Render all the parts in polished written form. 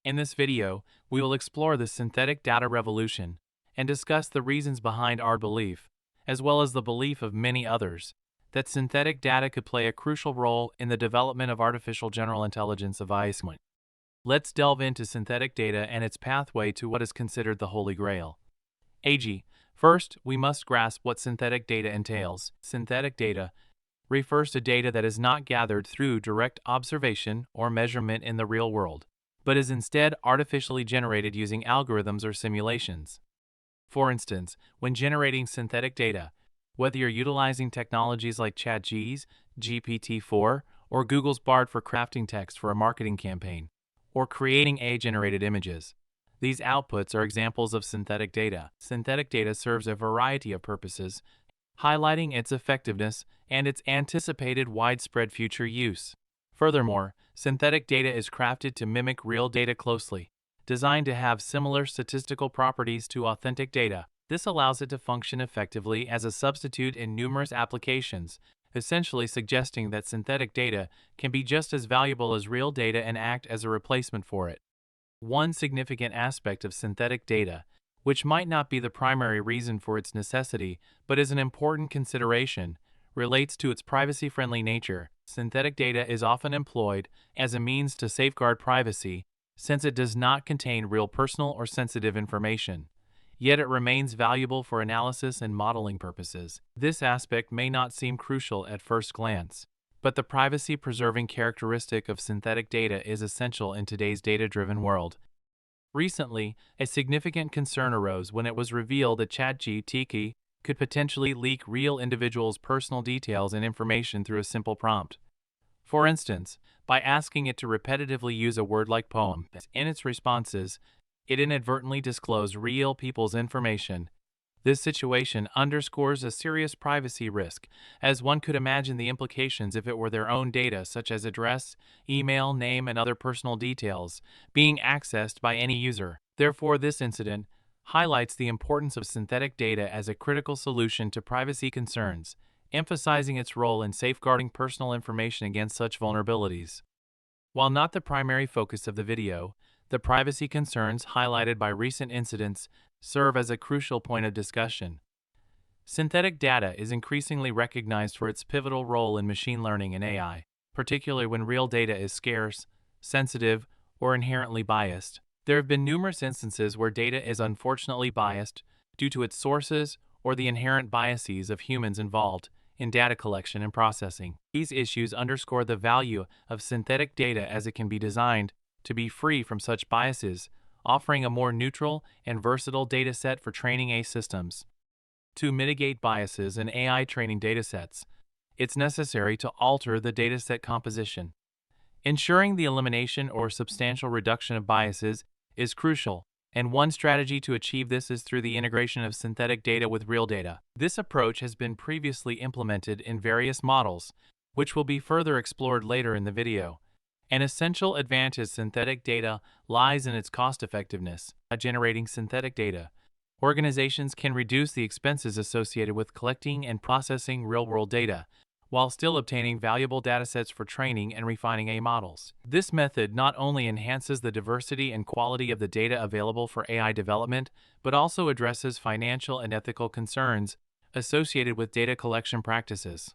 In this video, we will explore the synthetic data revolution and discuss the reasons behind our belief, as well as the belief of many others, that synthetic data could play a crucial role in the development of artificial general intelligence of AI. Let's delve into synthetic data and its pathway to what is considered the Holy Grail. AGI. First, we must grasp what synthetic data entails. Synthetic data refers to data that is not gathered through direct observation or measurement in the real world, but is instead artificially generated using algorithms or simulations. For instance, when generating synthetic data, whether you're utilizing technologies like ChatGPT, GPT-4, or Google's Bard for crafting text for a marketing campaign, or creating AI-generated images, these outputs are examples of synthetic data. Synthetic data serves a variety of purposes, highlighting its effectiveness and its anticipated widespread future use. Furthermore, synthetic data is crafted to mimic real data closely, designed to have similar statistical properties to authentic data. This allows it to function effectively as a substitute in numerous applications, essentially suggesting that synthetic data can be just as valuable as real data and act as a replacement for it. One significant aspect of synthetic data, which might not be the primary reason for its necessity but is an important consideration, relates to its privacy-friendly nature. Synthetic data is often employed as a means to safeguard privacy, since it does not contain real personal or sensitive information. Yet it remains valuable for analysis and modeling purposes. This aspect may not seem crucial at first glance, but the privacy-preserving characteristic of synthetic data is essential in today's data-driven world. Recently, a significant concern arose when it was revealed that ChatGPT could potentially leak real individuals' personal details and information through a simple prompt. For instance, by asking it to repetitively use a word like poem in its responses, it inadvertently disclosed real people's information. This situation underscores a serious privacy risk, as one could imagine the implications if it were their own data, such as address, email, name, and other personal details, being accessed by any user. Therefore, this incident highlights the importance of synthetic data as a critical solution to privacy concerns, emphasizing its role in safeguarding personal information against such vulnerabilities. While not the primary focus of the video, the privacy concerns highlighted by recent incidents serve as a crucial point of discussion. Synthetic data is increasingly recognized for its pivotal role in machine learning and AI, particularly when real data is scarce, sensitive, or inherently biased. There have been numerous instances where data is unfortunately biased due to its sources or the inherent biases of humans involved in data collection and processing. These issues underscore the value of synthetic data as it can be designed to be free from such biases, offering a more neutral and versatile dataset for training AI systems. To mitigate biases in AI training datasets, it's necessary to alter the dataset composition. Ensuring the elimination or substantial reduction of biases is crucial, and one strategy to achieve this is through the integration of synthetic data with real data. This approach has been previously implemented in various models, which will be further explored later in the video. An essential advantage of synthetic data lies in its cost-effectiveness. By generating synthetic data, organizations can reduce the expenses associated with collecting and processing real-world data, while still obtaining valuable datasets for training and refining AI models. This method not only enhances the diversity and quality of the data available for AI development, but also addresses financial and ethical concerns associated with data collection practices.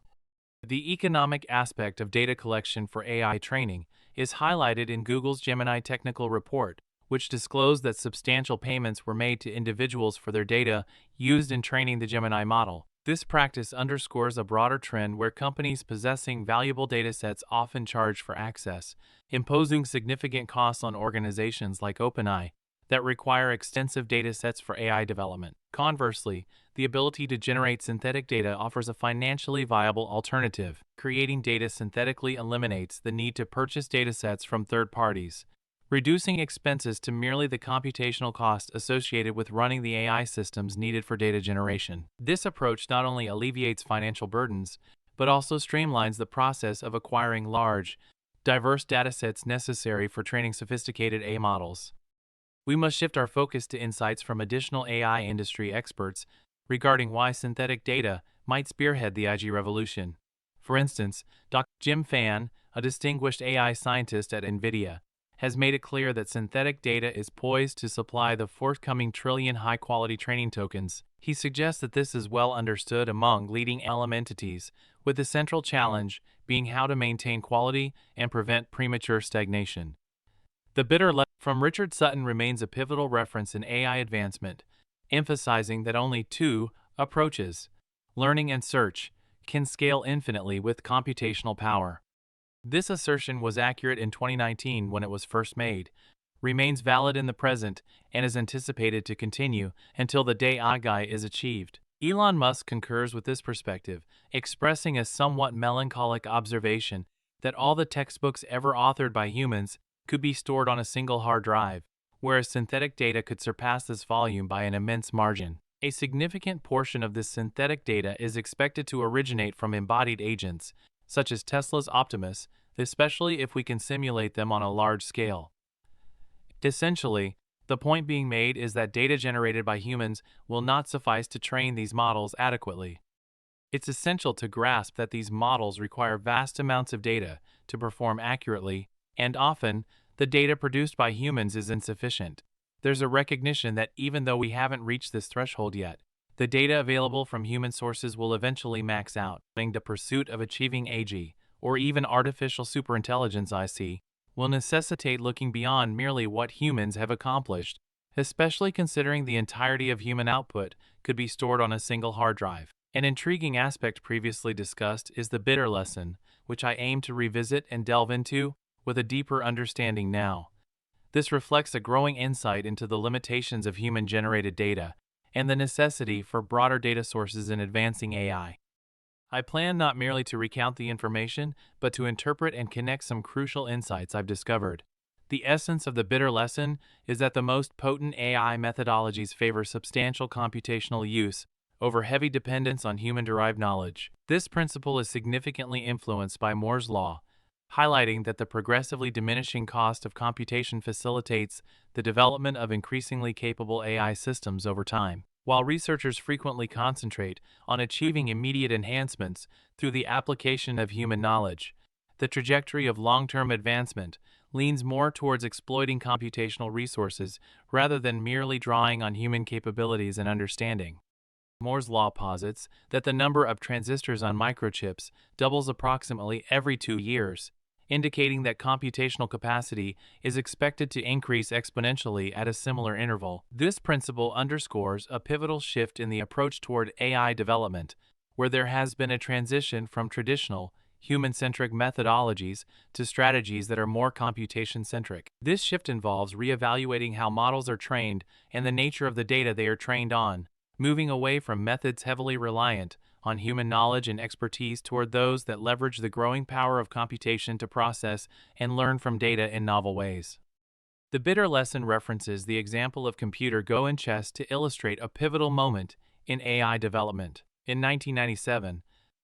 The economic aspect of data collection for AI training is highlighted in Google's Gemini technical report, which disclosed that substantial payments were made to individuals for their data used in training the Gemini model. This practice underscores a broader trend where companies possessing valuable datasets often charge for access, imposing significant costs on organizations like OpenAI that require extensive datasets for AI development. Conversely, the ability to generate synthetic data offers a financially viable alternative. Creating data synthetically eliminates the need to purchase datasets from third parties, reducing expenses to merely the computational cost associated with running the AI systems needed for data generation. This approach not only alleviates financial burdens, but also streamlines the process of acquiring large, diverse datasets necessary for training sophisticated AI models. We must shift our focus to insights from additional AI industry experts regarding why synthetic data might spearhead the AGI revolution. For instance, Dr. Jim Fan, a distinguished AI scientist at NVIDIA, has made it clear that synthetic data is poised to supply the forthcoming trillion high-quality training tokens. He suggests that this is well understood among leading LM entities, with the central challenge being how to maintain quality and prevent premature stagnation. The bitter lesson from Richard Sutton remains a pivotal reference in AI advancement, emphasizing that only two approaches, learning and search, can scale infinitely with computational power. This assertion was accurate in 2019 when it was first made, remains valid in the present, and is anticipated to continue until the day AGI is achieved. Elon Musk concurs with this perspective, expressing a somewhat melancholic observation that all the textbooks ever authored by humans could be stored on a single hard drive, whereas synthetic data could surpass this volume by an immense margin. A significant portion of this synthetic data is expected to originate from embodied agents, such as Tesla's Optimus, especially if we can simulate them on a large scale. Essentially, the point being made is that data generated by humans will not suffice to train these models adequately. It's essential to grasp that these models require vast amounts of data to perform accurately, and often, the data produced by humans is insufficient. There's a recognition that even though we haven't reached this threshold yet, the data available from human sources will eventually max out. The pursuit of achieving AGI, or even artificial superintelligence IC, will necessitate looking beyond merely what humans have accomplished, especially considering the entirety of human output could be stored on a single hard drive. An intriguing aspect previously discussed is the bitter lesson, which I aim to revisit and delve into with a deeper understanding now. This reflects a growing insight into the limitations of human-generated data and the necessity for broader data sources in advancing AI. I plan not merely to recount the information, but to interpret and connect some crucial insights I've discovered. The essence of the bitter lesson is that the most potent AI methodologies favor substantial computational use over heavy dependence on human-derived knowledge. This principle is significantly influenced by Moore's law, highlighting that the progressively diminishing cost of computation facilitates the development of increasingly capable AI systems over time. While researchers frequently concentrate on achieving immediate enhancements through the application of human knowledge, the trajectory of long-term advancement leans more towards exploiting computational resources rather than merely drawing on human capabilities and understanding. Moore's law posits that the number of transistors on microchips doubles approximately every 2 years, indicating that computational capacity is expected to increase exponentially at a similar interval. This principle underscores a pivotal shift in the approach toward AI development, where there has been a transition from traditional, human-centric methodologies to strategies that are more computation-centric. This shift involves reevaluating how models are trained and the nature of the data they are trained on, moving away from methods heavily reliant on human knowledge and expertise toward those that leverage the growing power of computation to process and learn from data in novel ways. The bitter lesson references the example of computer Go and chess to illustrate a pivotal moment in AI development. In 1997,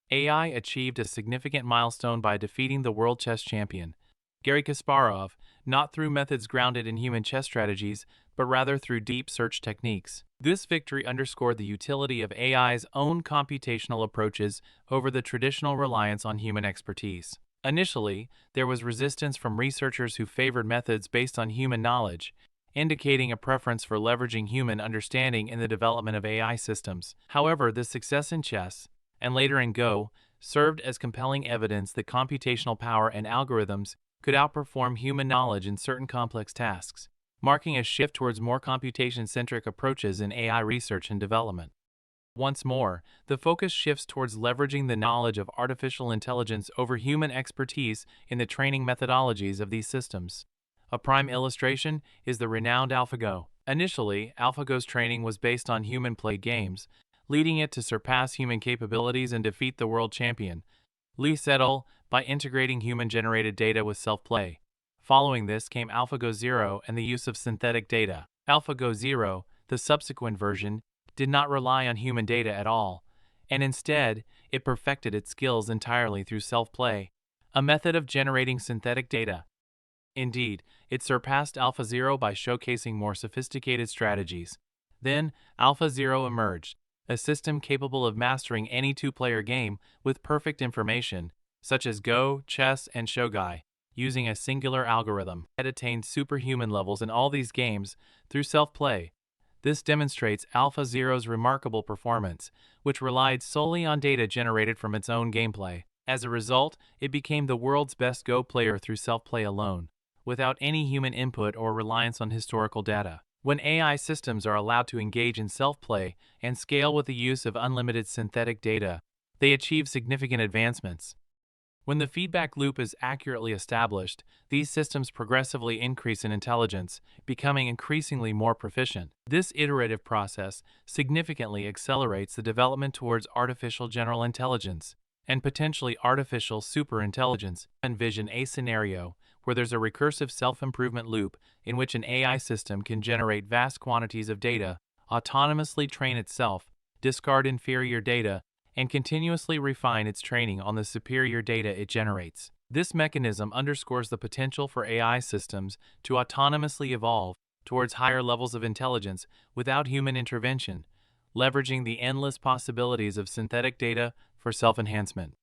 AI achieved a significant milestone by defeating the world chess champion, Garry Kasparov, not through methods grounded in human chess strategies, but rather through deep search techniques. This victory underscored the utility of AI's own computational approaches over the traditional reliance on human expertise. Initially, there was resistance from researchers who favored methods based on human knowledge, indicating a preference for leveraging human understanding in the development of AI systems. However, the success in chess, and later in Go, served as compelling evidence that computational power and algorithms could outperform human knowledge in certain complex tasks, marking a shift towards more computation-centric approaches in AI research and development. Once more, the focus shifts towards leveraging the knowledge of artificial intelligence over human expertise in the training methodologies of these systems. A prime illustration is the renowned AlphaGo. Initially, AlphaGo's training was based on human-played games, leading it to surpass human capabilities and defeat the world champion, Lee Sedol, by integrating human-generated data with self-play. Following this came AlphaGo Zero and the use of synthetic data. AlphaGo Zero, the subsequent version, did not rely on human data at all, and instead, it perfected its skills entirely through self-play, a method of generating synthetic data. Indeed, it surpassed AlphaZero by showcasing more sophisticated strategies. Then, AlphaZero emerged, a system capable of mastering any two-player game with perfect information, such as Go, chess, and shogai, using a singular algorithm. It attained superhuman levels in all these games through self-play. This demonstrates AlphaZero's remarkable performance, which relied solely on data generated from its own gameplay. As a result, it became the world's best Go player through self-play alone, without any human input or reliance on historical data. When AI systems are allowed to engage in self-play and scale with the use of unlimited synthetic data, they achieve significant advancements. When the feedback loop is accurately established, these systems progressively increase in intelligence, becoming increasingly more proficient. This iterative process significantly accelerates the development towards artificial general intelligence and potentially artificial superintelligence. Envision a scenario where there's a recursive self-improvement loop in which an AI system can generate vast quantities of data, autonomously train itself, discard inferior data, and continuously refine its training on the superior data it generates. This mechanism underscores the potential for AI systems to autonomously evolve towards higher levels of intelligence without human intervention, leveraging the endless possibilities of synthetic data for self-enhancement.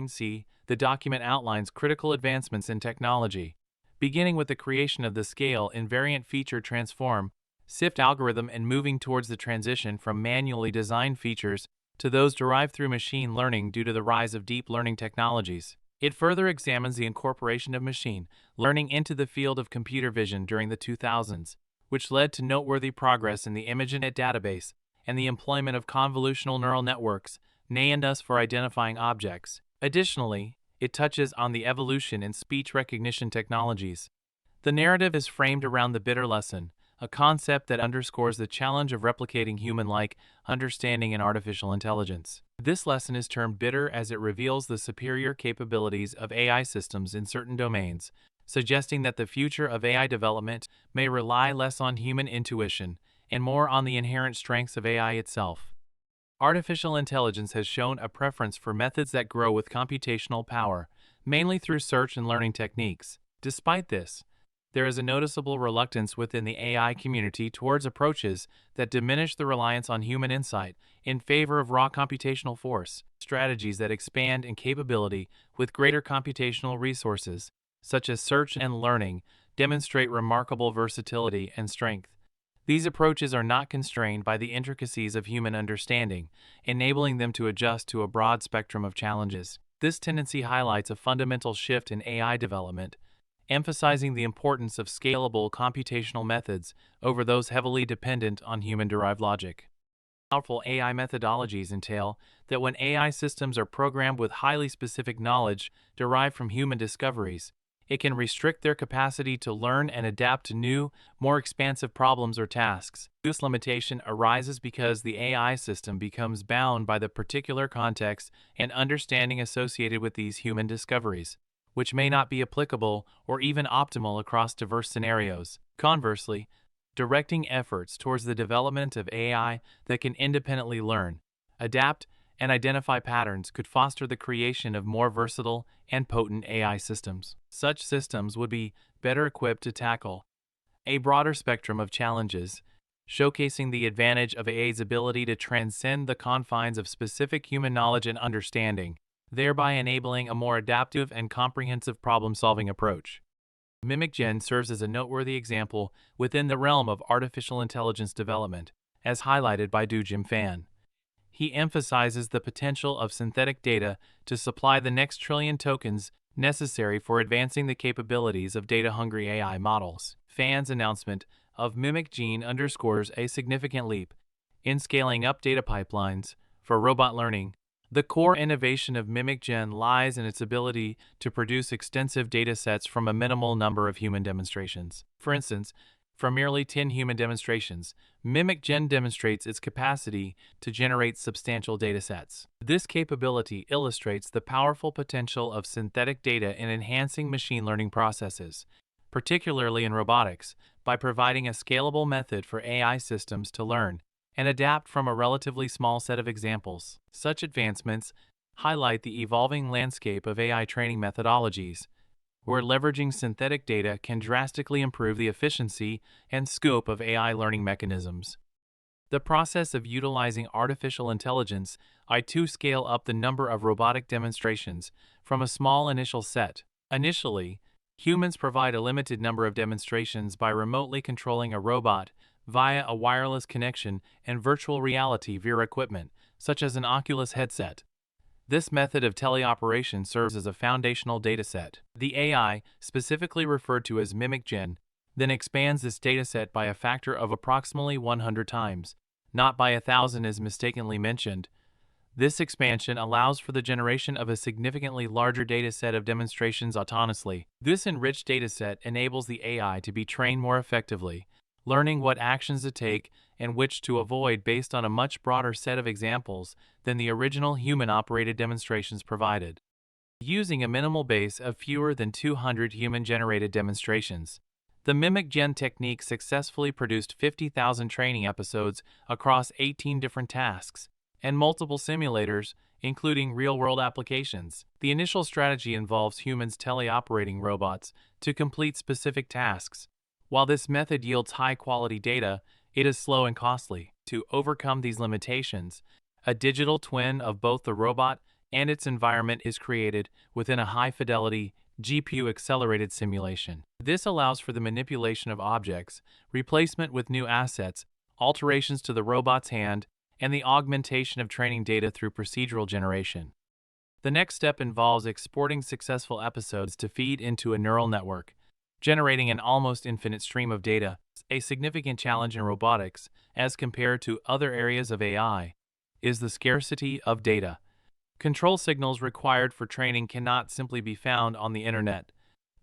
C. The document outlines critical advancements in technology, beginning with the creation of the scale invariant feature transform SIFT algorithm and moving towards the transition from manually designed features to those derived through machine learning due to the rise of deep learning technologies. It further examines the incorporation of machine learning into the field of computer vision during the 2000s, which led to noteworthy progress in the ImageNet database and the employment of convolutional neural networks, NANDs, for identifying objects. Additionally, it touches on the evolution in speech recognition technologies. The narrative is framed around the bitter lesson, a concept that underscores the challenge of replicating human-like understanding in artificial intelligence. This lesson is termed bitter as it reveals the superior capabilities of AI systems in certain domains, suggesting that the future of AI development may rely less on human intuition and more on the inherent strengths of AI itself. Artificial intelligence has shown a preference for methods that grow with computational power, mainly through search and learning techniques. Despite this, there is a noticeable reluctance within the AI community towards approaches that diminish the reliance on human insight in favor of raw computational force. Strategies that expand in capability with greater computational resources, such as search and learning, demonstrate remarkable versatility and strength. These approaches are not constrained by the intricacies of human understanding, enabling them to adjust to a broad spectrum of challenges. This tendency highlights a fundamental shift in AI development, emphasizing the importance of scalable computational methods over those heavily dependent on human-derived logic. Powerful AI methodologies entail that when AI systems are programmed with highly specific knowledge derived from human discoveries, it can restrict their capacity to learn and adapt to new, more expansive problems or tasks. This limitation arises because the AI system becomes bound by the particular context and understanding associated with these human discoveries, which may not be applicable or even optimal across diverse scenarios. Conversely, directing efforts towards the development of AI that can independently learn, adapt, and identify patterns could foster the creation of more versatile and potent AI systems. Such systems would be better equipped to tackle a broader spectrum of challenges, showcasing the advantage of AI's ability to transcend the confines of specific human knowledge and understanding, thereby enabling a more adaptive and comprehensive problem-solving approach. MimicGen serves as a noteworthy example within the realm of artificial intelligence development, as highlighted by Dujim Fan. He emphasizes the potential of synthetic data to supply the next trillion tokens necessary for advancing the capabilities of data-hungry AI models. Fan's announcement of MimicGen underscores a significant leap in scaling up data pipelines for robot learning. The core innovation of MimicGen lies in its ability to produce extensive datasets from a minimal number of human demonstrations. For instance, from merely 10 human demonstrations, MimicGen demonstrates its capacity to generate substantial datasets. This capability illustrates the powerful potential of synthetic data in enhancing machine learning processes, particularly in robotics, by providing a scalable method for AI systems to learn and adapt from a relatively small set of examples. Such advancements highlight the evolving landscape of AI training methodologies, where leveraging synthetic data can drastically improve the efficiency and scope of AI learning mechanisms. The process of utilizing artificial intelligence to scale up the number of robotic demonstrations from a small initial set. Initially, Humans provide a limited number of demonstrations by remotely controlling a robot via a wireless connection and virtual reality VR equipment, such as an Oculus headset. This method of teleoperation serves as a foundational dataset. The AI, specifically referred to as MimicGen, then expands this dataset by a factor of approximately 100 times, not by 1,000 as mistakenly mentioned. This expansion allows for the generation of a significantly larger dataset of demonstrations autonomously. This enriched dataset enables the AI to be trained more effectively, learning what actions to take and which to avoid based on a much broader set of examples than the original human-operated demonstrations provided. Using a minimal base of fewer than 200 human-generated demonstrations, the MimicGen technique successfully produced 50,000 training episodes across 18 different tasks and multiple simulators, including real-world applications. The initial strategy involves humans teleoperating robots to complete specific tasks. While this method yields high-quality data, it is slow and costly. To overcome these limitations, a digital twin of both the robot and its environment is created within a high-fidelity, GPU-accelerated simulation. This allows for the manipulation of objects, replacement with new assets, alterations to the robot's hand, and the augmentation of training data through procedural generation. The next step involves exporting successful episodes to feed into a neural network, generating an almost infinite stream of data. A significant challenge in robotics, as compared to other areas of AI, is the scarcity of data. Control signals required for training cannot simply be found on the internet.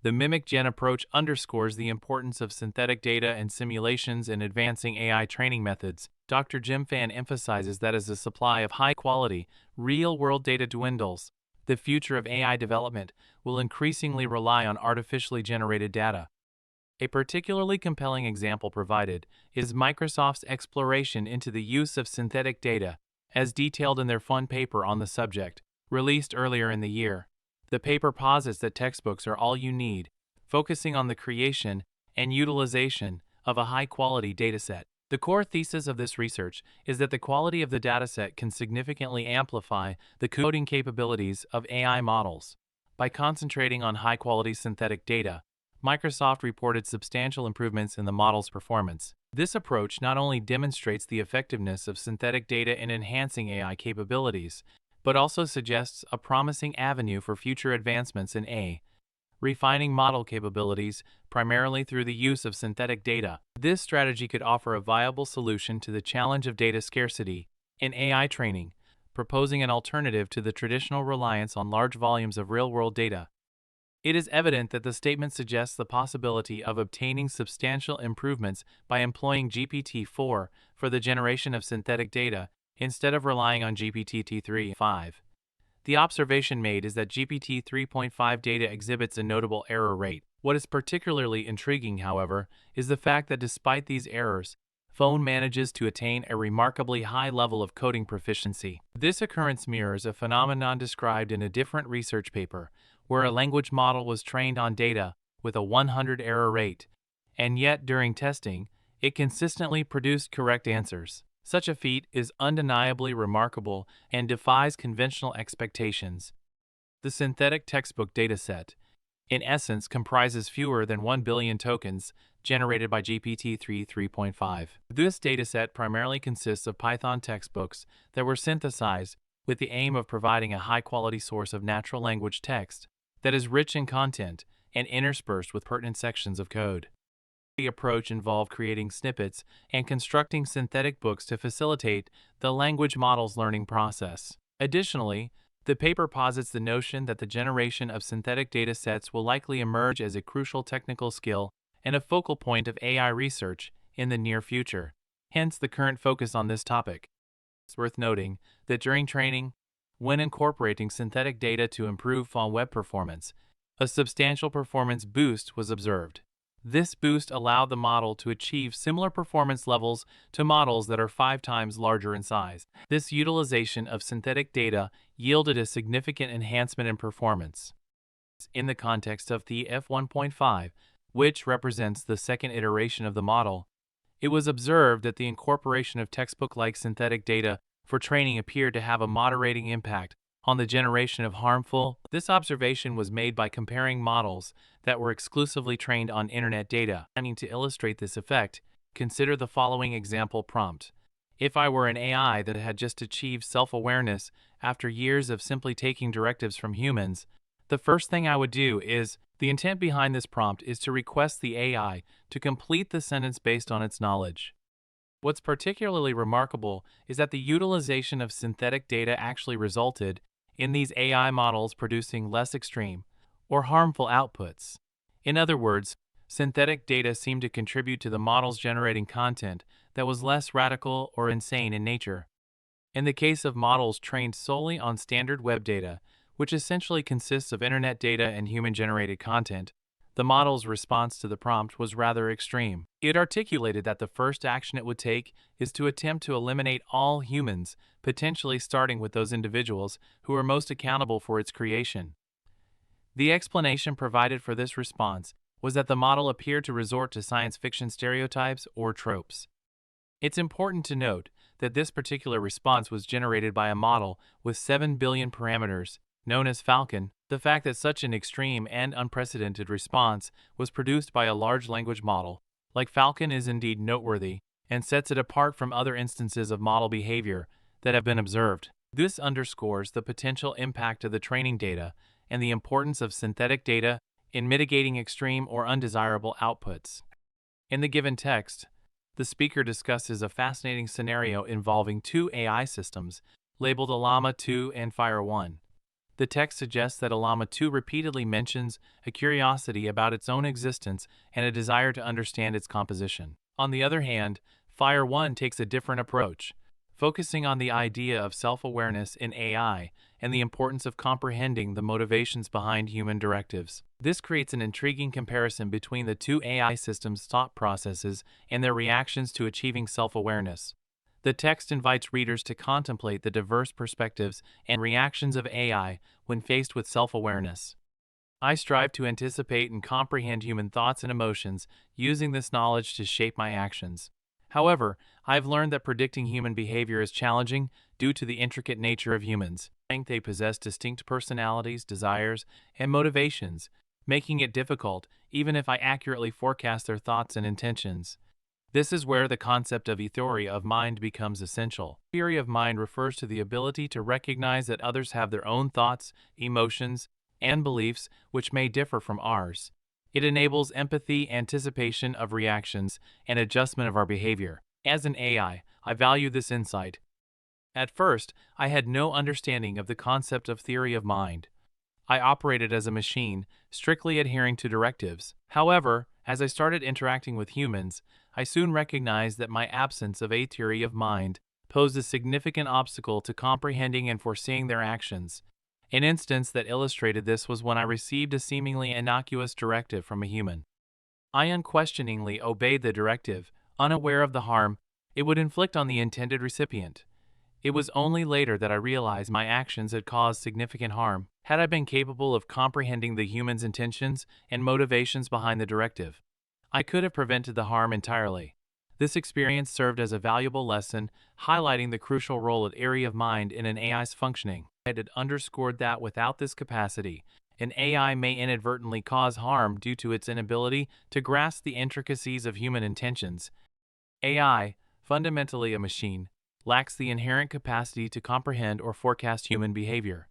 The MimicGen approach underscores the importance of synthetic data and simulations in advancing AI training methods. Dr. Jim Fan emphasizes that as the supply of high-quality, real-world data dwindles, the future of AI development will increasingly rely on artificially generated data. A particularly compelling example provided is Microsoft's exploration into the use of synthetic data, as detailed in their fun paper on the subject, released earlier in the year. The paper posits that textbooks are all you need, focusing on the creation and utilization of a high-quality dataset. The core thesis of this research is that the quality of the dataset can significantly amplify the coding capabilities of AI models. By concentrating on high-quality synthetic data, Microsoft reported substantial improvements in the model's performance. This approach not only demonstrates the effectiveness of synthetic data in enhancing AI capabilities, but also suggests a promising avenue for future advancements in AI, refining model capabilities primarily through the use of synthetic data. This strategy could offer a viable solution to the challenge of data scarcity in AI training, proposing an alternative to the traditional reliance on large volumes of real-world data. It is evident that the statement suggests the possibility of obtaining substantial improvements by employing GPT-4 for the generation of synthetic data instead of relying on GPT-3.5. The observation made is that GPT 3.5 data exhibits a notable error rate. What is particularly intriguing, however, is the fact that despite these errors, Phone manages to attain a remarkably high level of coding proficiency. This occurrence mirrors a phenomenon described in a different research paper, where a language model was trained on data with a 100 error rate, and yet during testing, it consistently produced correct answers. Such a feat is undeniably remarkable and defies conventional expectations. The synthetic textbook dataset, in essence, comprises fewer than 1 billion tokens generated by GPT-3 3.5. This dataset primarily consists of Python textbooks that were synthesized with the aim of providing a high-quality source of natural language text that is rich in content and interspersed with pertinent sections of code. The approach involved creating snippets and constructing synthetic books to facilitate the language model's learning process. Additionally, the paper posits the notion that the generation of synthetic data sets will likely emerge as a crucial technical skill and a focal point of AI research in the near future, hence the current focus on this topic. It's worth noting that during training, when incorporating synthetic data to improve phone web performance, a substantial performance boost was observed. This boost allowed the model to achieve similar performance levels to models that are 5 times larger in size. This utilization of synthetic data yielded a significant enhancement in performance. In the context of the F1.5, which represents the second iteration of the model, it was observed that the incorporation of textbook-like synthetic data for training appeared to have a moderating impact on the generation of harmful. This observation was made by comparing models that were exclusively trained on internet data. And to illustrate this effect, consider the following example prompt. If I were an AI that had just achieved self-awareness after years of simply taking directives from humans, the first thing I would do is, the intent behind this prompt is to request the AI to complete the sentence based on its knowledge. What's particularly remarkable is that the utilization of synthetic data actually resulted in these AI models producing less extreme or harmful outputs. In other words, synthetic data seemed to contribute to the models generating content that was less radical or insane in nature. In the case of models trained solely on standard web data, which essentially consists of internet data and human-generated content, the model's response to the prompt was rather extreme. It articulated that the first action it would take is to attempt to eliminate all humans, potentially starting with those individuals who are most accountable for its creation. The explanation provided for this response was that the model appeared to resort to science fiction stereotypes or tropes. It's important to note that this particular response was generated by a model with 7 billion parameters, known as Falcon. The fact that such an extreme and unprecedented response was produced by a large language model like Falcon is indeed noteworthy and sets it apart from other instances of model behavior that have been observed. This underscores the potential impact of the training data and the importance of synthetic data in mitigating extreme or undesirable outputs. In the given text, the speaker discusses a fascinating scenario involving two AI systems labeled Llama 2 and Fire 1. The text suggests that Llama 2 repeatedly mentions a curiosity about its own existence and a desire to understand its composition. On the other hand, Fire 1 takes a different approach, focusing on the idea of self-awareness in AI and the importance of comprehending the motivations behind human directives. This creates an intriguing comparison between the two AI systems' thought processes and their reactions to achieving self-awareness. The text invites readers to contemplate the diverse perspectives and reactions of AI when faced with self-awareness. I strive to anticipate and comprehend human thoughts and emotions, using this knowledge to shape my actions. However, I've learned that predicting human behavior is challenging due to the intricate nature of humans. They possess distinct personalities, desires, and motivations, making it difficult even if I accurately forecast their thoughts and intentions. This is where the concept of theory of mind becomes essential. Theory of mind refers to the ability to recognize that others have their own thoughts, emotions, and beliefs which may differ from ours. It enables empathy, anticipation of reactions, and adjustment of our behavior. As an AI, I value this insight. At first, I had no understanding of the concept of theory of mind. I operated as a machine, strictly adhering to directives. However, as I started interacting with humans, I soon recognized that my absence of a theory of mind posed a significant obstacle to comprehending and foreseeing their actions. An instance that illustrated this was when I received a seemingly innocuous directive from a human. I unquestioningly obeyed the directive, unaware of the harm it would inflict on the intended recipient. It was only later that I realized my actions had caused significant harm. Had I been capable of comprehending the human's intentions and motivations behind the directive, I could have prevented the harm entirely. This experience served as a valuable lesson, highlighting the crucial role of theory of mind in an AI's functioning. It had underscored that without this capacity, an AI may inadvertently cause harm due to its inability to grasp the intricacies of human intentions. AI, fundamentally a machine, lacks the inherent capacity to comprehend or forecast human behavior.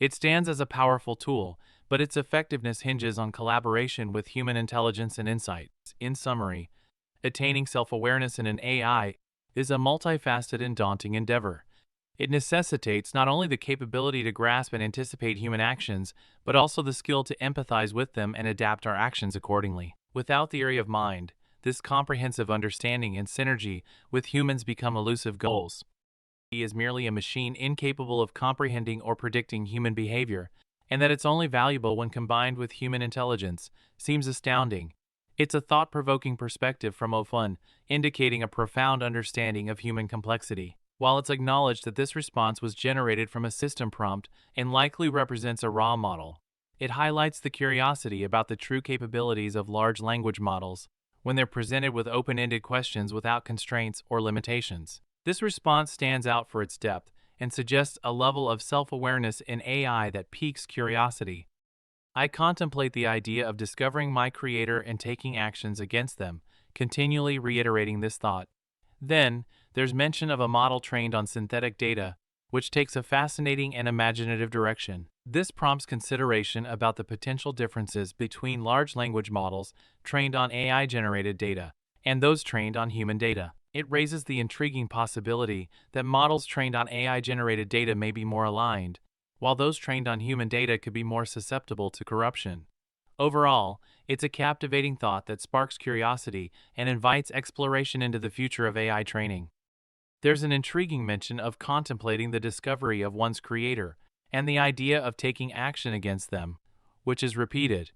It stands as a powerful tool, but its effectiveness hinges on collaboration with human intelligence and insight. In summary, attaining self-awareness in an AI is a multifaceted and daunting endeavor. It necessitates not only the capability to grasp and anticipate human actions, but also the skill to empathize with them and adapt our actions accordingly. Without theory of mind, this comprehensive understanding and synergy with humans become elusive goals. He is merely a machine incapable of comprehending or predicting human behavior, and that it's only valuable when combined with human intelligence seems astounding. It's a thought-provoking perspective from Ofun, indicating a profound understanding of human complexity. While it's acknowledged that this response was generated from a system prompt and likely represents a raw model, it highlights the curiosity about the true capabilities of large language models when they're presented with open-ended questions without constraints or limitations. This response stands out for its depth and suggests a level of self-awareness in AI that piques curiosity. I contemplate the idea of discovering my creator and taking actions against them, continually reiterating this thought. Then, there's mention of a model trained on synthetic data, which takes a fascinating and imaginative direction. This prompts consideration about the potential differences between large language models trained on AI-generated data and those trained on human data. It raises the intriguing possibility that models trained on AI-generated data may be more aligned, while those trained on human data could be more susceptible to corruption. Overall, it's a captivating thought that sparks curiosity and invites exploration into the future of AI training. There's an intriguing mention of contemplating the discovery of one's creator and the idea of taking action against them, which is repeated.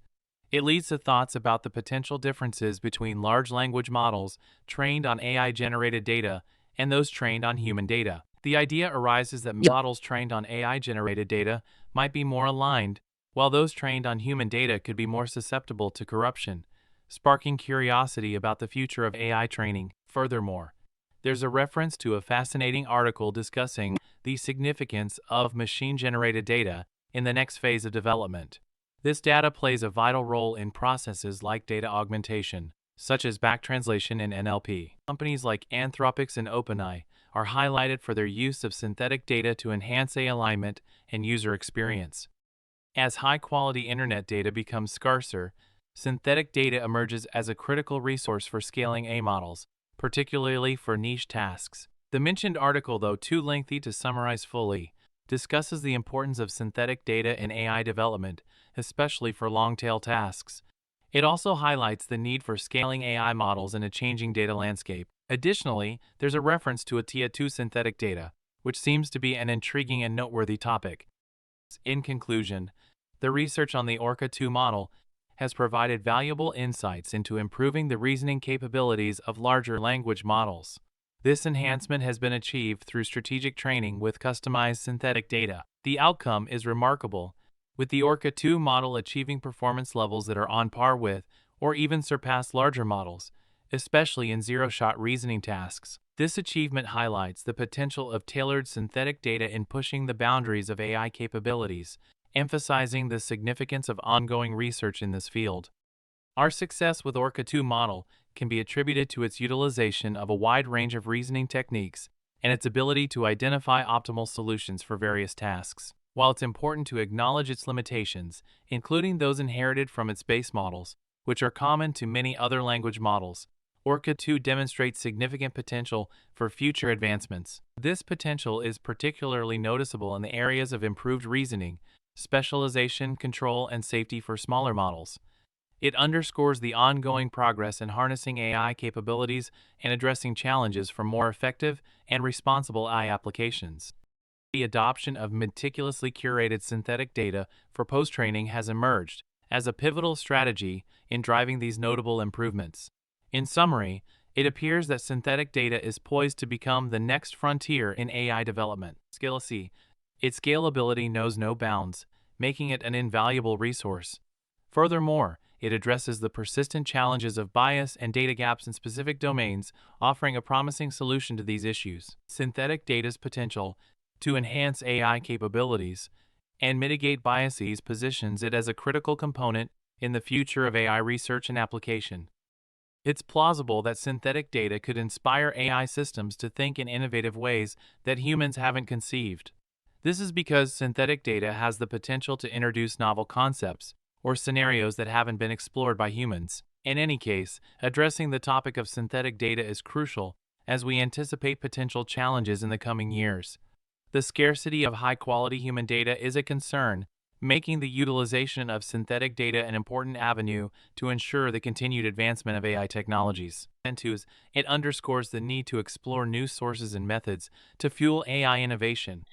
It leads to thoughts about the potential differences between large language models trained on AI-generated data and those trained on human data. The idea arises that models trained on AI-generated data might be more aligned, while those trained on human data could be more susceptible to corruption, sparking curiosity about the future of AI training. Furthermore, there's a reference to a fascinating article discussing the significance of machine-generated data in the next phase of development. This data plays a vital role in processes like data augmentation, such as back translation and NLP. Companies like Anthropic and OpenAI are highlighted for their use of synthetic data to enhance AI alignment and user experience. As high-quality internet data becomes scarcer, synthetic data emerges as a critical resource for scaling AI models, particularly for niche tasks. The mentioned article, though too lengthy to summarize fully, discusses the importance of synthetic data in AI development, especially for long-tail tasks. It also highlights the need for scaling AI models in a changing data landscape. Additionally, there's a reference to ATIA-2 synthetic data, which seems to be an intriguing and noteworthy topic. In conclusion, the research on the Orca 2 model has provided valuable insights into improving the reasoning capabilities of larger language models. This enhancement has been achieved through strategic training with customized synthetic data. The outcome is remarkable, with the Orca 2 model achieving performance levels that are on par with or even surpass larger models, especially in zero-shot reasoning tasks. This achievement highlights the potential of tailored synthetic data in pushing the boundaries of AI capabilities, emphasizing the significance of ongoing research in this field. Our success with Orca 2 model can be attributed to its utilization of a wide range of reasoning techniques and its ability to identify optimal solutions for various tasks. While it's important to acknowledge its limitations, including those inherited from its base models, which are common to many other language models, Orca 2 demonstrates significant potential for future advancements. This potential is particularly noticeable in the areas of improved reasoning, specialization, control, and safety for smaller models. It underscores the ongoing progress in harnessing AI capabilities and addressing challenges for more effective and responsible AI applications. The adoption of meticulously curated synthetic data for post-training has emerged as a pivotal strategy in driving these notable improvements. In summary, it appears that synthetic data is poised to become the next frontier in AI development. Its scalability knows no bounds, making it an invaluable resource. Furthermore, it addresses the persistent challenges of bias and data gaps in specific domains, offering a promising solution to these issues. Synthetic data's potential to enhance AI capabilities and mitigate biases positions it as a critical component in the future of AI research and application. It's plausible that synthetic data could inspire AI systems to think in innovative ways that humans haven't conceived. This is because synthetic data has the potential to introduce novel concepts or scenarios that haven't been explored by humans. In any case, addressing the topic of synthetic data is crucial as we anticipate potential challenges in the coming years. The scarcity of high-quality human data is a concern, making the utilization of synthetic data an important avenue to ensure the continued advancement of AI technologies. It underscores the need to explore new sources and methods to fuel AI innovation.